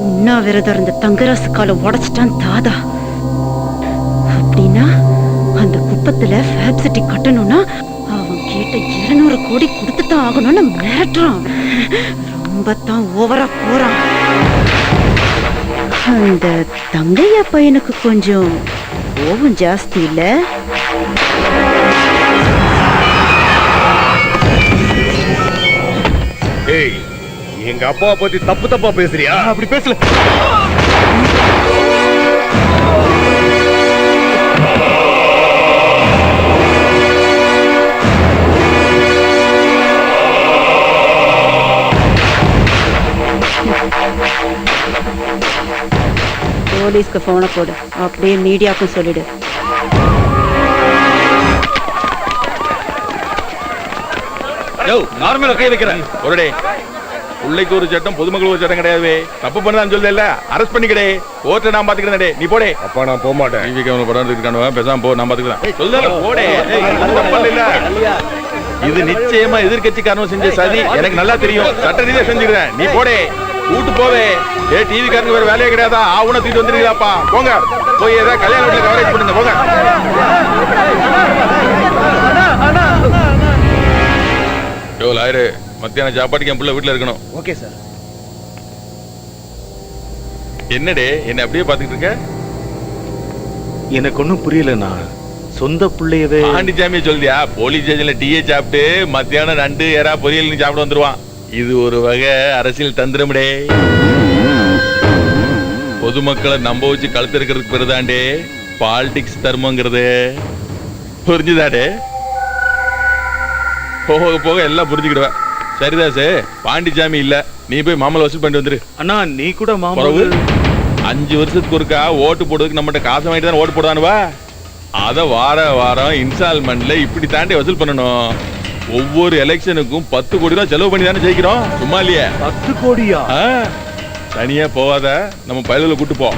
உண்ணாவிரதம் இருந்த தங்கராசு காலை உடைச்சிட்டான் தாதா. அப்படின்னா அந்த குப்பத்துல ஃபேப் சிட்டி கட்டணும்னா அவன் கேட்ட 200 கோடி கொடுத்துதான் ஆகணும்னு மிரட்டுறான். ரொம்ப தான் ஓவரா போறான். அந்த தங்கையா பையனுக்கு கொஞ்சம் கோபம் ஜாஸ்தி இல்ல? ஏய், எங்க அப்பா பத்தி தப்பு தப்பா பேசுறியா? அப்படி பேசல. போலீஸ்க்கு போனை போடு, அப்படியே மீடியாவுக்கும் சொல்லிடு. நார்மலா கை வைக்கிறேன். ஒருடே பிள்ளைக்கு ஒரு சட்டம், பொதுமக்கள் ஒரு சட்டம் கிடையாது. தப்பு பண்ணதான் சொல்லல, அரெஸ்ட் பண்ணிக்கடே. ஓட்ட நான் பாத்துக்கிறேன். நீ போடே. அப்பா நான் போக மாட்டேன். படம் எடுத்துக்கானுவா, பேசாம போ, நான் பாத்துக்கிறேன். சொல்லல போடே. இது நிச்சயமா எதிர்கட்சிக்காரனும் செஞ்ச சதி, எனக்கு நல்லா தெரியும். சட்ட ரீதியா செஞ்சுக்கிறேன். நீ போடே, கூட்டு போவே. டிவி காரனுக்கு வேற வேலையே கிடையாதா? ஆவுன தூக்கிட்டு வந்துருக்கீங்களாப்பா. போங்க, போய் ஏதாவது கல்யாண வீட்டுல கவரேஜ் பண்ணுங்க. போங்க. யோ லாயரு, மத்தியான சாப்பாட்டுக்கு என் பிள்ளை வீட்டுல இருக்கணும். Okay sir. என்னடே என்ன அப்படியே பாத்துக்கிட்டு இருக்க? எனக்கு ஒன்னும் புரியலண்ணா. சொந்த பிள்ளையவே பாண்டிச்சாமியை சொல்லியா? போலீஸ் ஸ்டேஷன்ல டீயை சாப்பிட்டு மத்தியானம் நண்டு ஏறா பொரியல் சாப்பிட வந்துருவான். இது ஒரு வகை அரசியல் தந்திரம்டே. பொதுமக்களை நம்ப வச்சு கழுத்து இருக்கிறதுக்கு பெருதாண்டே பாலிடிக்ஸ் தர்மங்கிறது. புரிஞ்சுதாடே? போக போக எல்லாம் புரிஞ்சுக்கிடுவேன். சரிதாசு, பாண்டிச்சாமி இல்ல, நீ போய் மாமலை வசூல் பண்ணிட்டு வந்துரு. அண்ணா நீ கூட மாமலை 5 வருஷத்துக்கு ஒருக்கா ஓட்டு போடுறதுக்கு நம்மகிட்ட காசை வாங்கிட்டு தான் ஓட்டு போடுவானுவா. அத வாரம் இன்ஸ்டால்மெண்ட்ல இப்படி தாண்டி வசூல் பண்ணணும். ஒவ்வொரு எலெக்ஷனுக்கும் 10 கோடி ரூபாய் செலவு பண்ணி தானே ஜெயிக்கிறோம். சும்மா இல்லையா? 10 கோடியா? தனியா போவாத, நம்ம பயலுல கூட்டு போ.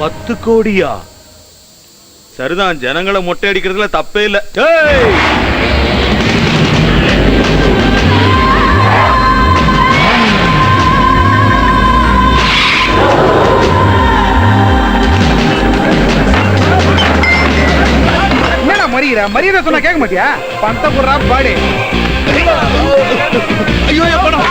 10 கோடியா? சரிதான், ஜனங்களை மொட்டை அடிக்கிறதுல தப்பே இல்ல. என்னடா மரியாதை சொன்னா கேட்க மாட்டியா? பணத்தை போடுறா பாடி. ஐயோ பணம்.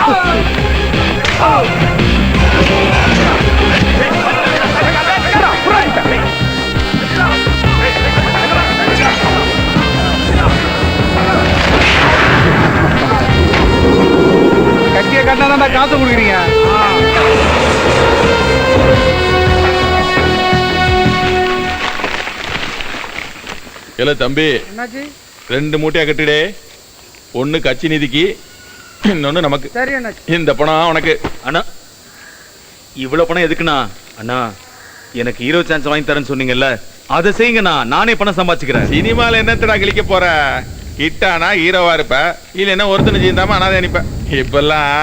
கட்டிய கட்டினா காசு கொடுக்குறீங்க. இல்ல தம்பி, 2 மூட்டையா கட்டுடே. 1 கட்சி நிதிக்கு, இன்னொன்னு நமக்கு. இந்த பணம் உனக்கு. அண்ணா இவ்வளவு பணம் எதுக்குண்ணா? அண்ணா எனக்கு ஹீரோ சான்ஸ் வாங்கி தரேன்னு சொன்னீங்கல்ல, அதை செய்யுங்கண்ணா. நானே பணம் சம்பாதிச்சுக்கிறேன். சினிமால என்னத்தடா கிழிக்க போற? கிட்டானா ஹீரோவா இருப்ப, இல்லைன்னா ஒருத்தனை செய்யாம அனாதை அனுப்ப. இப்பெல்லாம்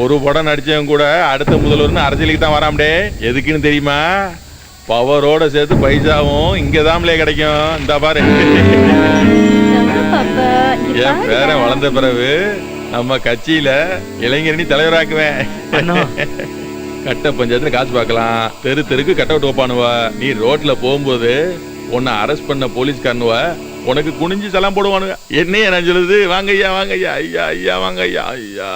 ஒரு படம் நடிச்சவன் கூட அடுத்த முதல்வர்னு அரசியலுக்கு தான் வராமடே. எதுக்குன்னு தெரியுமா? பவரோட சேர்த்து பைசாவும் இங்கதான்லே கிடைக்கும். இந்த பாரு, என் பேரன் வளர்ந்த பிறகு நம்ம கட்சியில இளைஞரணி தலைவராக்குவேன். கட்ட பஞ்சாயத்துல காசு பார்க்கலாம், தெரு தெருக்கு கட் அவுட் வைப்பானுவா. நீ ரோட்ல போகும்போது உன்னை அரெஸ்ட் பண்ண போலீஸ்காரனுவ உனக்கு குனிஞ்சு சலாம் போடுவானுங்க. என்னைய நான் சொல்லுது, வாங்க ஐயா வாங்க ஐயா, ஐயா ஐயா வாங்க ஐயா ஐயா.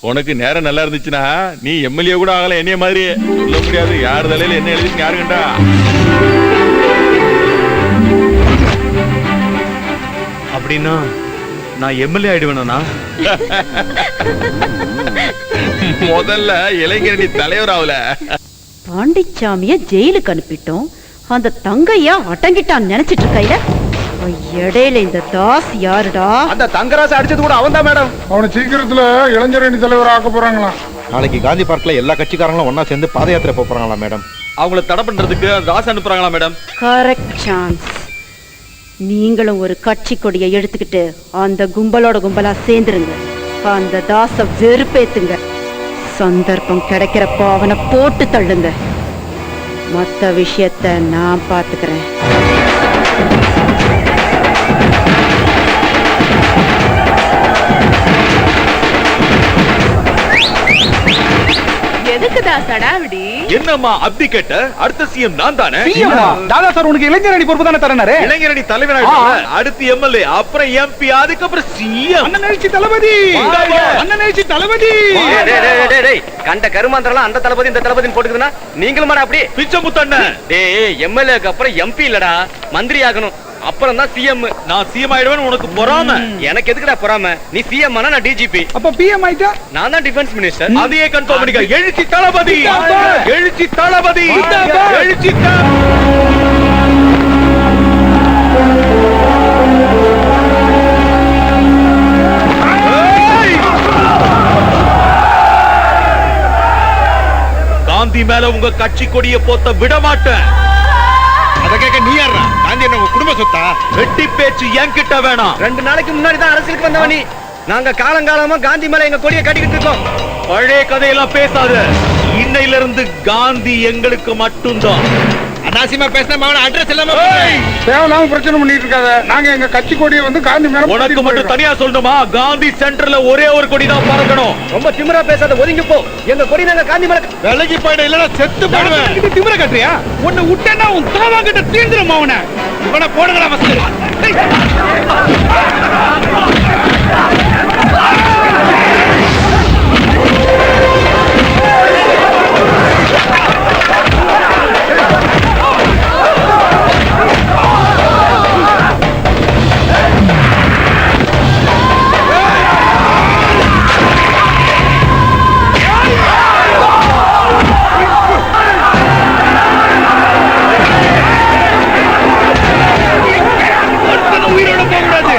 உனக்கு நேரம் நல்லா இருந்துச்சுன்னா நீ எம்எல்ஏ கூட ஆகல. என்னைய மாதிரி சொல்ல முடியாது. யார் தலையில என்ன எழுதிட்டு யாரு கண்டா? அப்படின்னா நான் எம்எல்ஏ ஆயிடுவேனா? முதல்ல இளைஞரணி தலைவர் ஆகல. பாண்டிச்சாமிய ஜெயிலுக்கு அனுப்பிட்டோம். அந்த தங்கையா அடங்கிட்டான் நினைச்சிட்டு இருக்கையில இடையில இந்த தாஸ் யாருடா? அந்த தங்கராசை அடிச்சது கூட அவன் தான் மேடம். அவனை சீக்கிரத்துல இளைஞரணி தலைவர் ஆக்க போறாங்களாம். நாளைக்கு காந்தி பார்க்ல எல்லா கட்சிக்காரங்களும் ஒன்னா சேர்ந்து பாத யாத்திரை போறாங்களா மேடம்? அவங்கள தடை பண்றதுக்கு தாஸ் அனுப்புறாங்களா மேடம்? Correct chance. நீங்களும் ஒரு கட்சி கொடியை எடுத்துக்கிட்டு அந்த கும்பலோட கும்பலா சேர்ந்துருங்க. அந்த தாச வெறுப்பேத்துங்க. சந்தர்ப்பம் கிடைக்கிறப்போ அவனை போட்டு தள்ளுங்க. மற்ற விஷயத்த நான் பாத்துக்கிறேன். என்னடா சடாவிடி? என்னம்மா அப்படி கேட்ட? அடுத்த சிஎம் நான் தானே. தாதா சார் உனக்கு இளைஞரணி பொறுப்பு தானே தரனாரு? இளைஞரணி தலைவர் அடுத்து எம்எல்ஏ, அப்புறம் எம்பி, அதுக்கப்புறம் சிஎம். அண்ணன் எழுச்சி தளபதி, அண்ணன் எழுச்சி தளபதி. கண்ட கருமாந்திரலாம் அந்த தளபதி இந்த தளபதின்னு போட்டுக்குதுன்னா நீங்களும் அப்படி பிச்சமுத்தண்ண. டேய் எம்எல்ஏக்கு அப்புறம் எம்பி இல்லடா, மந்திரி ஆகணும். அப்புறம் தான் சிஎம். நான் சிஎம் ஆயிடுவேன் உனக்கு பொறாம. எனக்கு எதுக்குடா பொறாம? நீ சிஎம் ஆனா நான் டிஜிபி. அப்ப பிஎம் ஆயிட்டா நான் தான் டிஃபென்ஸ் மினிஸ்டர். அதையே கன்ஃபார்ம் பண்ணிக்க. எழுச்சி தளபதி, எழுச்சி தளபதி, எழுச்சி காந்தி மேல உங்க கட்சி கொடிய போத்த விட மாட்டேன். அத கேட்க நீ யாரா? காந்தி என்ன உங்க குடும்ப சொத்தா? வெட்டி பேச்சு என்கிட்ட வேணாம். 2 நாளைக்கு முன்னாடி தான் அரசியலுக்கு வந்தவனி. நாங்க காலங்காலமா காந்தி மேல எங்க கொடியை கட்டிக்கிட்டு இருக்கோம். பழைய கதையெல்லாம் பேசாத. இன்னையில இருந்து காந்தி எங்களுக்கு மட்டும்தான். அனாசிமா பேசின மாவன அட்ரஸ் இல்லாம தேவையில்லாம பிரச்சனை பண்ணிட்டு இருக்காத. நாங்க எங்க கட்சி கொடியை வந்து காந்தி மேல உனக்கு மட்டும் தனியா சொல்லணுமா? காந்தி சென்டர்ல ஒரே ஒரு கொடி தான் பறக்கணும். ரொம்ப திமிரா பேசாத, ஒதுங்கி போ. எங்க கொடி நாங்க காந்தி மேல விலகி போயிட, இல்லனா செத்து போடுவேன். திமிர கட்டுறியா? உன்னை விட்டேன்னா உன் தாவா கிட்ட தீர்ந்துரும் அவனை. இவனை போடுங்கடா ஃபர்ஸ்ட். உயிரோட போக கூடாது.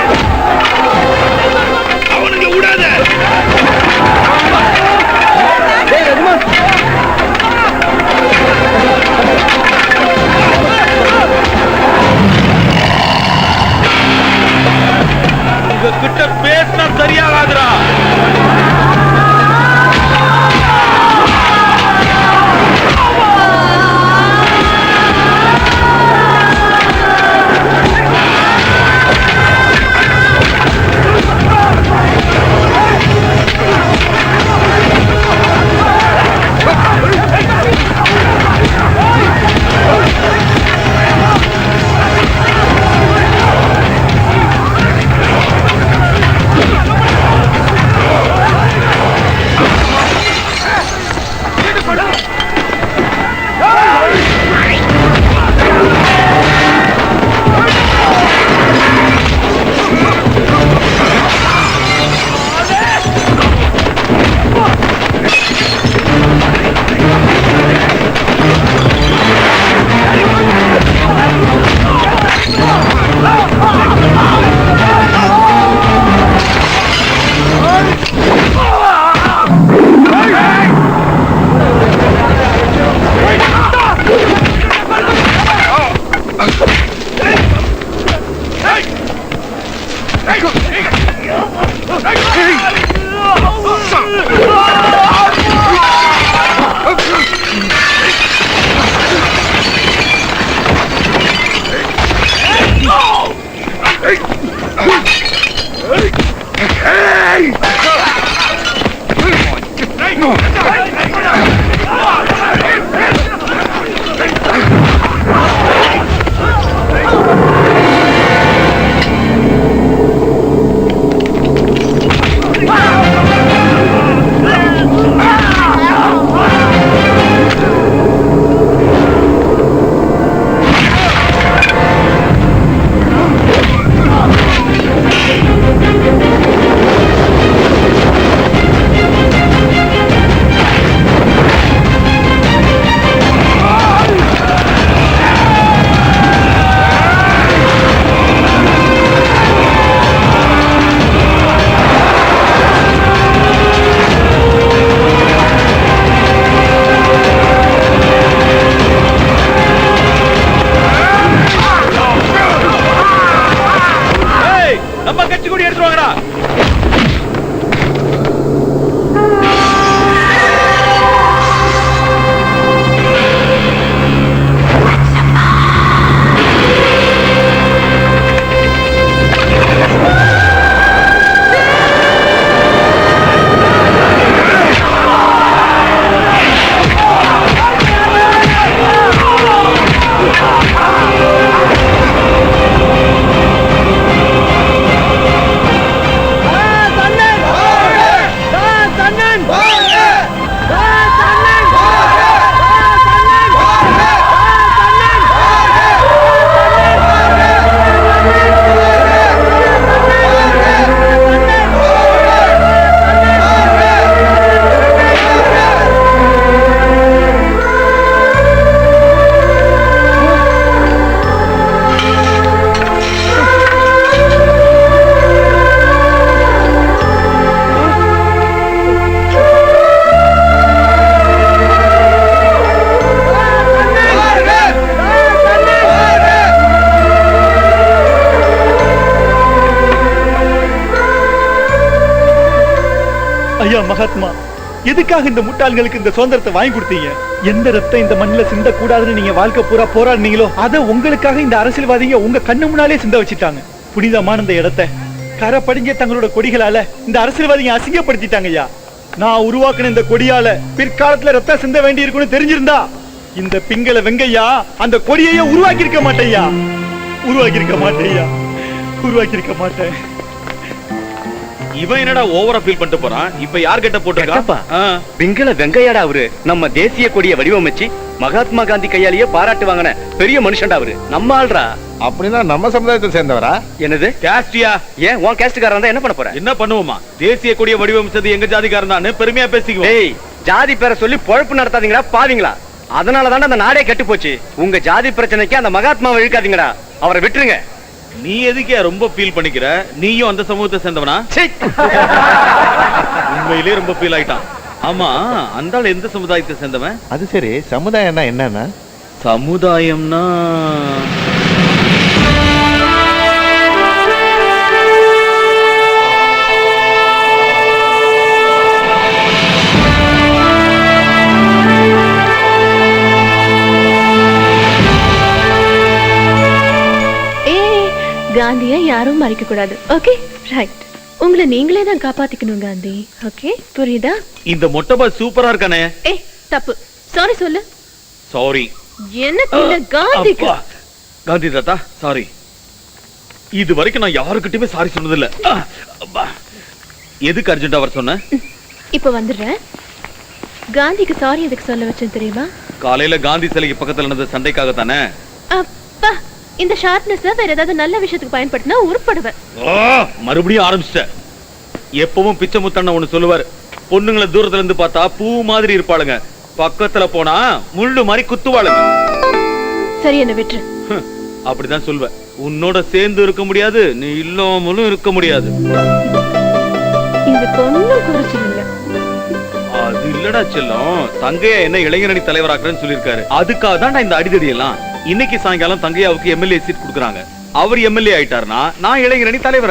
ஐயா மகாத்மா, எதுக்காக இந்த முட்டாள்களுக்கு இந்த சுதந்திரத்தை வாங்கி கொடுத்தீங்க? எந்த ரத்தம் இந்த மண்ணில சிந்த கூடாதுன்னு நீங்க வாழ்க்கை பூரா போராடுனீங்களோ அதை உங்களுக்காக இந்த அரசியல்வாதிங்க உங்க கண்ணு முன்னாலே சிந்த வச்சுட்டாங்க. புனிதமான இந்த இடத்தை கரை படிஞ்ச தங்களோட கொடிகளால இந்த அரசியல்வாதிங்க அசிங்கப்படுத்திட்டாங்க ஐயா. நான் உருவாக்குன இந்த கொடியால பிற்காலத்துல ரத்தம் சிந்த வேண்டி இருக்குன்னு தெரிஞ்சிருந்தா இந்த பிங்கள வெங்கையா அந்த கொடியையே உருவாக்கி இருக்க மாட்டேயா. உருவாக்கி இருக்க மாட்டேயா. உருவாக்கி இருக்க மாட்டேன். இவன் என்னடா ஓவரா ஃபீல் பண்ணிட்டு போறான்? இப்ப யார் கிட்ட போட்டுருக்கா? பிங்கள வெங்கையாடா அவரு. நம்ம தேசிய கொடியை வடிவமைச்சு மகாத்மா காந்தி கையாலேயே பாராட்டு வாங்கின பெரிய மனுஷன்டா அவரு. நம்ம ஆள்றா. அப்படின்னா நம்ம சமுதாயத்தை சேர்ந்தவரா? என்னது கேஸ்டியா? ஏன் உன் கேஸ்டுக்காரன் இருந்தா என்ன பண்ண போற? என்ன பண்ணுவோமா? தேசிய கொடியை வடிவமைச்சது எங்க ஜாதிக்காரன் தான் பெருமையா பேசிக்குவோம். டேய், ஜாதி பேரை சொல்லி பொழப்பு நடத்தாதீங்கடா பாவீங்களா. அதனாலதான் அந்த நாடே கெட்டு போச்சு. உங்க ஜாதி பிரச்சனைக்கு அந்த மகாத்மாவை இழுக்காதீங்கடா. அவரை விட்டுருங்க. நீ எதுக்கே ரொம்ப ஃபீல் பண்ணிக்கிற? நீயும் அந்த சமூகத்தை சேர்ந்தவனா? உண்மையிலே ரொம்ப ஃபீல் ஆயிட்டான். ஆமா, அந்த ஆள் எந்த சமுதாயத்தை சேர்ந்தவன்? அது சரி, சமுதாயம்னா என்னன்னா? சமுதாயம்னா காந்தியை யாரும் மறைக்க கூடாது. Okay, right. உங்களை நீங்களே தான் காப்பாத்திக்கணும் காந்தி. ஓகே, புரியுதா? இந்த மொட்டை சூப்பரா இருக்கானே. ஏய், தப்பு. சாரி சொல்லு. சாரி. எனக்கு இல்ல, காந்திக்கு. காந்தி தாத்தா சாரி. இது வரைக்கும் நான் யாருக்கிட்டயுமே சாரி சொன்னது இல்ல. எதுக்கு அர்ஜென்ட்டா வர சொன்ன? இப்ப வந்துடுறேன். காந்திக்கு சாரி எதுக்கு சொல்ல வச்சேன் தெரியுமா? காலையில காந்தி சிலைக்கு பக்கத்துல நடந்த சண்டைக்காக தானே. அப்பா, இந்த ஷார்ட்னஸ் வேற ஏதாவது நல்ல விஷயத்துக்கு பயன்படுத்தினா உருப்படுவேன். மறுபடியும் ஆரம்பிச்சிட்ட. எப்பவும் பிச்சை முத்தண்ண ஒண்ணு சொல்லுவாரு, பொண்ணுங்களை தூரத்துல இருந்து பார்த்தா பூ மாதிரி இருப்பாளுங்க, பக்கத்துல போனா முள்ளு மாதிரி குத்துவாளுங்க. சரி, என்ன விட்டு. அப்படிதான் சொல்வேன். உன்னோட சேர்ந்து இருக்க முடியாது, நீ இல்லாமலும் இருக்க முடியாது. இது ஒண்ணும் குறைச்சல் இல்ல. அது இல்லடா செல்லம், தங்கையா என்ன இளைஞரணி தலைவராக்குறேன்னு சொல்லியிருக்காரு. அதுக்காக தான் இந்த அடிதடி எல்லாம். இன்னைக்கு சாயங்காலம் தங்கையாவுக்கு எம்எல்ஏ சீட் கொடுக்குறாங்க. அவர் எம்எல்ஏ ஆயிட்டாருன்னா நான் இளைஞரணி தலைவர்